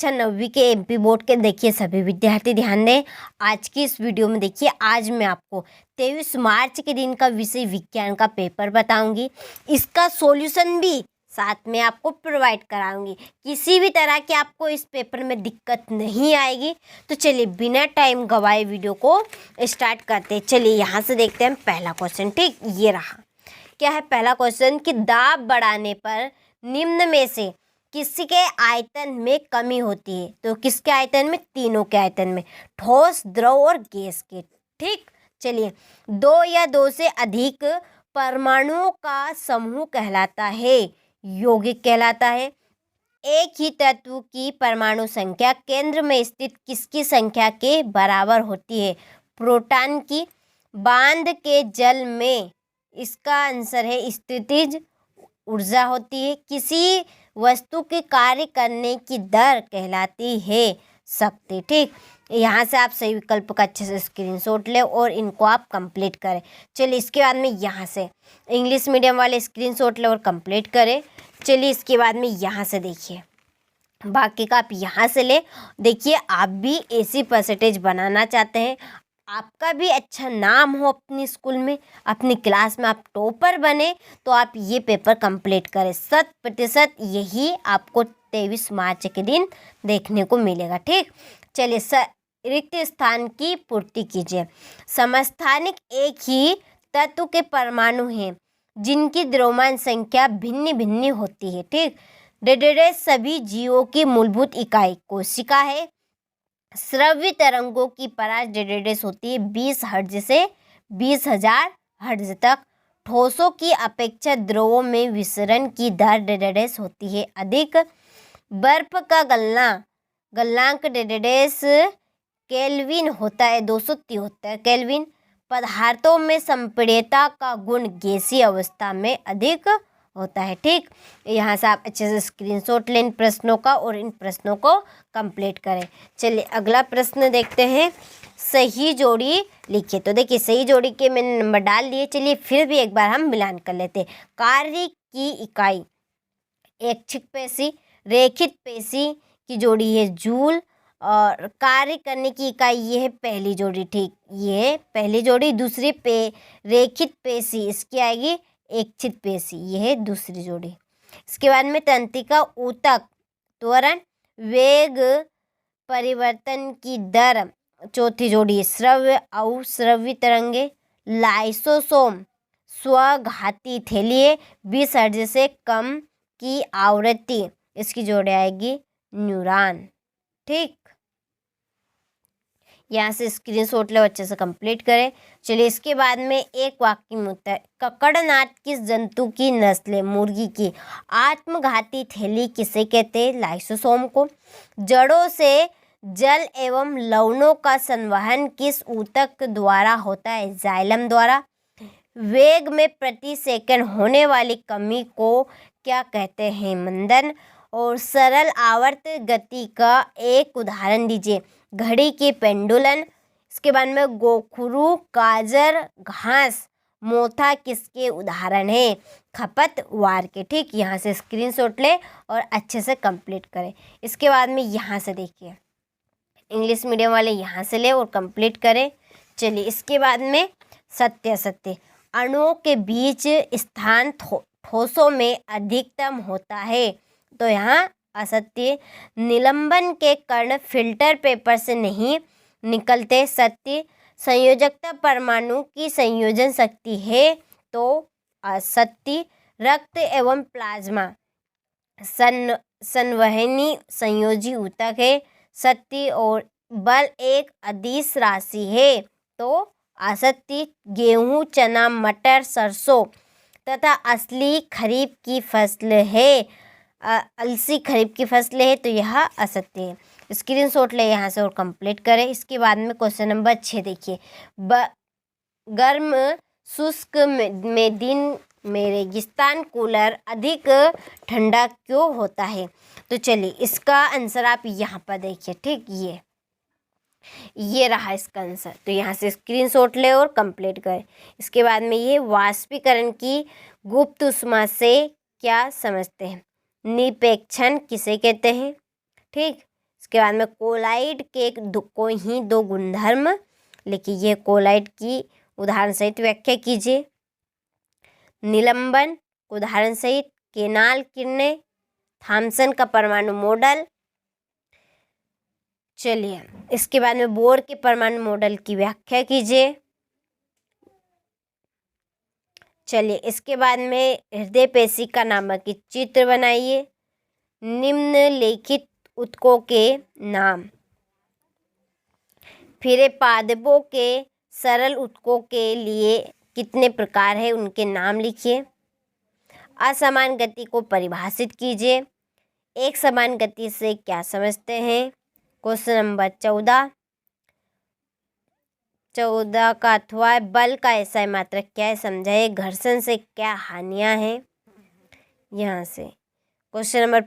कक्षा 9वीं के MP board के देखिए सभी विद्यार्थी ध्यान दें। आज की इस वीडियो में देखिए आज मैं आपको 23 मार्च के दिन का विषय विज्ञान का पेपर बताऊंगी। इसका सॉल्यूशन भी साथ में आपको प्रोवाइड कराऊंगी। किसी भी तरह की आपको इस पेपर में दिक्कत नहीं आएगी। तो चलिए बिना टाइम गवाए वीडियो को स्टार्ट करते हैं। चलिए यहाँ से देखते हैं पहला क्वेश्चन। ठीक, ये रहा। क्या है पहला क्वेश्चन कि दाब बढ़ाने पर निम्न में से किसके आयतन में कमी होती है। तो किसके आयतन में? तीनों के आयतन में, ठोस, द्रव और गैस के। ठीक, चलिए दो या दो से अधिक परमाणुओं का समूह कहलाता है, यौगिक कहलाता है। एक ही तत्व की परमाणु संख्या केंद्र में स्थित किसकी संख्या के बराबर होती है? प्रोटॉन की। बांध के जल में इसका आंसर है स्थितिज ऊर्जा होती है। किसी वस्तु के कार्य करने की दर कहलाती है शक्ति। ठीक, यहाँ से आप सही विकल्प का अच्छे से स्क्रीनशॉट लें और इनको आप कंप्लीट करें। चलिए इसके बाद में यहाँ से इंग्लिश मीडियम वाले स्क्रीनशॉट लें और कंप्लीट करें। चलिए इसके बाद में यहाँ से देखिए, बाकी का आप यहाँ से ले। देखिए आप भी ऐसी परसेंटेज बनाना चाहते हैं, आपका भी अच्छा नाम हो अपनी स्कूल में, अपनी क्लास में आप टॉपर बने, तो आप ये पेपर कंप्लीट करें। 100% यही आपको 23 मार्च के दिन देखने को मिलेगा। ठीक, चलिए रिक्त स्थान की पूर्ति कीजिए। समस्थानिक एक ही तत्व के परमाणु हैं जिनकी द्रव्यमान संख्या भिन्न भिन्न होती है। ठीक, डेडेडेस सभी जीवों की मूलभूत इकाई कोशिका है। श्रव्य तरंगों की परास डेडेडेस होती है 20 हर्ट्ज से 20,000 हर्ट्ज तक। ठोसों की अपेक्षा द्रवों में विसरण की दर डेडेडेस होती है अधिक। बर्फ का गलनांक डेडेडेस केल्विन होता है 273 केल्विन। पदार्थों में संपीड्यता का गुण गैसीय अवस्था में अधिक होता है। ठीक, यहाँ से आप अच्छे से स्क्रीनशॉट लें इन प्रश्नों का और इन प्रश्नों को कंप्लीट करें। चलिए अगला प्रश्न देखते हैं। सही जोड़ी लिखिए। तो देखिए सही जोड़ी के मैंने नंबर डाल दिए। चलिए फिर भी एक बार हम मिलान कर लेते हैं। कार्य की इकाई ऐच्छिक पेशी, रेखित पेशी की जोड़ी है जूल, और कार्य करने की इकाई ये है पहली जोड़ी। ठीक, ये है पहली जोड़ी। दूसरी रेखित पेशी इसकी आएगी ऐच्छिक पेशी, ये है दूसरी जोड़ी। इसके बाद में तंत्रिका ऊतक, त्वरण, वेग परिवर्तन की दर चौथी जोड़ी। श्रव्य अश्रव्य तरंगे, लाइसोसोम स्वघाती थैली 20 हर्ट्ज से कम की आवृत्ति, इसकी जोड़ी आएगी न्यूरॉन। ठीक, यहाँ से स्क्रीनशॉट लो, अच्छे से कंप्लीट करें। चलिए इसके बाद में एक वाक्य में उत्तर। ककड़नाथ किस जंतु की नस्ल है? मुर्गी की। आत्मघाती थैली किसे कहते हैं? लाइसोसोम को। जड़ों से जल एवं लवणों का संवहन किस ऊतक द्वारा होता है? जाइलम द्वारा। वेग में प्रति सेकंड होने वाली कमी को क्या कहते हैं? मंदन। और सरल आवर्त गति का एक उदाहरण दीजिए। घड़ी की पेंडुलन। इसके बाद में गोखरू, गाजर, घास, मोथा किसके उदाहरण है? खपतवार के। ठीक, यहाँ से स्क्रीनशॉट ले और अच्छे से कंप्लीट करें। इसके बाद में यहाँ से देखिए, इंग्लिश मीडियम वाले यहाँ से ले और कंप्लीट करें। चलिए इसके बाद में सत्य अणुओं के बीच स्थान ठोसों में अधिकतम होता है, तो यहाँ असत्य। निलंबन के कण फिल्टर पेपर से नहीं निकलते, सत्य। संयोजकता परमाणु की संयोजन शक्ति है, तो असत्य। रक्त एवं प्लाज्मा संवहनी संयोजी ऊतक है, सत्य। और बल एक अदिश राशि है, तो असत्य। गेहूं, चना, मटर, सरसों तथा असली खरीफ की फसल है, अलसी खरीफ की फसल है, तो यह असत्य है। स्क्रीनशॉट ले यहाँ से और कंप्लीट करें। इसके बाद में क्वेश्चन नंबर 6 देखिए। गर्म शुष्क में दिन में रेगिस्तान कूलर अधिक ठंडा क्यों होता है? तो चलिए इसका आंसर आप यहाँ पर देखिए। ठीक, ये रहा इसका आंसर। तो यहाँ से स्क्रीनशॉट ले और कंप्लीट करें। इसके बाद में ये वाष्पीकरण की गुप्त ऊष्मा से क्या समझते हैं? निपेक्षण किसे कहते हैं? ठीक, इसके बाद में कोलाइड के कोई ही दो गुणधर्म लिखिए। ये कोलाइड की उदाहरण सहित व्याख्या कीजिए। निलंबन उदाहरण सहित, केनाल किरणें, थॉमसन का परमाणु मॉडल। चलिए इसके बाद में बोर के परमाणु मॉडल की व्याख्या कीजिए। चलिए इसके बाद में हृदय पेशिका नामक एक चित्र बनाइए। निम्नलिखित ऊतकों के नाम। फिर पादपों के सरल ऊतकों के लिए कितने प्रकार है उनके नाम लिखिए। असमान गति को परिभाषित कीजिए। एक समान गति से क्या समझते हैं। क्वेश्चन नंबर 14 का अथवा बल का ऐसा मात्रक क्या है समझाइए। घर्षण से क्या हानियां हैं यहाँ से। क्वेश्चन नंबर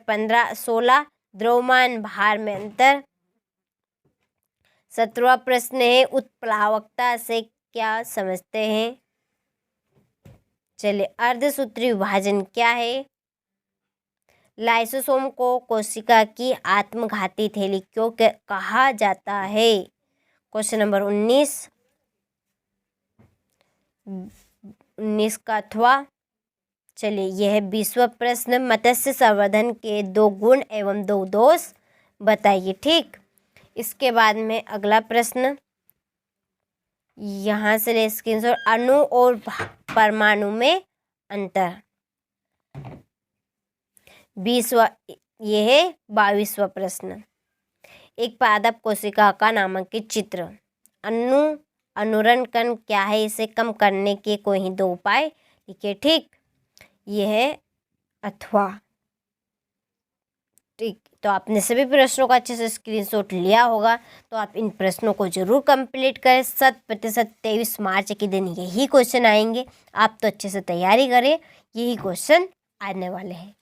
16 द्रव्यमान भार में अंतर। 17वां प्रश्न है उत्प्लावकता से क्या समझते हैं। चलिए अर्धसूत्री विभाजन क्या है। लाइसोसोम को कोशिका की आत्मघाती थैली क्यों कहा जाता है। क्वेश्चन नंबर 19 का अथवा। चलिए यह 20वां प्रश्न मत्स्य संवर्धन के 2 गुण एवं 2 दोष बताइए। ठीक, इसके बाद में अगला प्रश्न यहाँ से ले स्क्रीनशॉट। अणु और परमाणु में अंतर। 20वां, यह है 22वां प्रश्न। एक पादप कोशिका का नामांकित चित्र। अनुरण कण क्या है, इसे कम करने के कोई ही 2 उपाय लिखिए। ठीक, यह है अथवा। ठीक, तो आपने सभी प्रश्नों का अच्छे से स्क्रीनशॉट लिया होगा, तो आप इन प्रश्नों को जरूर कंप्लीट करें। 100% 23 मार्च के दिन यही क्वेश्चन आएंगे। आप तो अच्छे से तैयारी करें, यही क्वेश्चन आने वाले हैं।